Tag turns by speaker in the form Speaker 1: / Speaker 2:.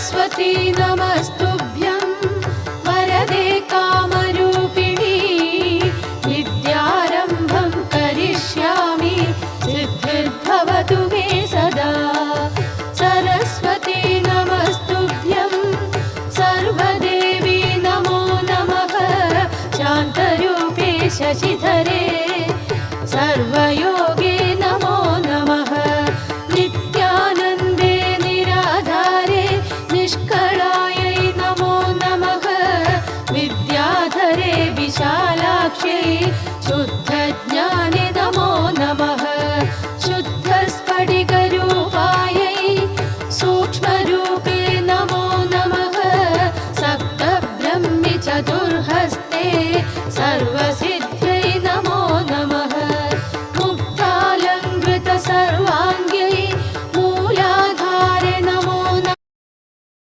Speaker 1: सरस्वती नमस्तुभ्यं वरदे कामरूपिणी विद्यारम्भं करिष्यामि सिद्धिर्भवतु मे सदा। सरस्वती नमस्तुभ्यं सर्वदेवी नमो नमः शान्तरूपे शशिधरे सर्वयोगे नमो नमः। नित्यानन्दे निराधारे निष्कलायै नमो नमः विद्याधरे विशालाक्ष्यै शुद्धज्ञाने नमो नमः। शुद्धस्फटिकरूपायै सूक्ष्मरूपे नमो नमः। सप्तब्रह्मि चतुर्हस्ते सर्वसे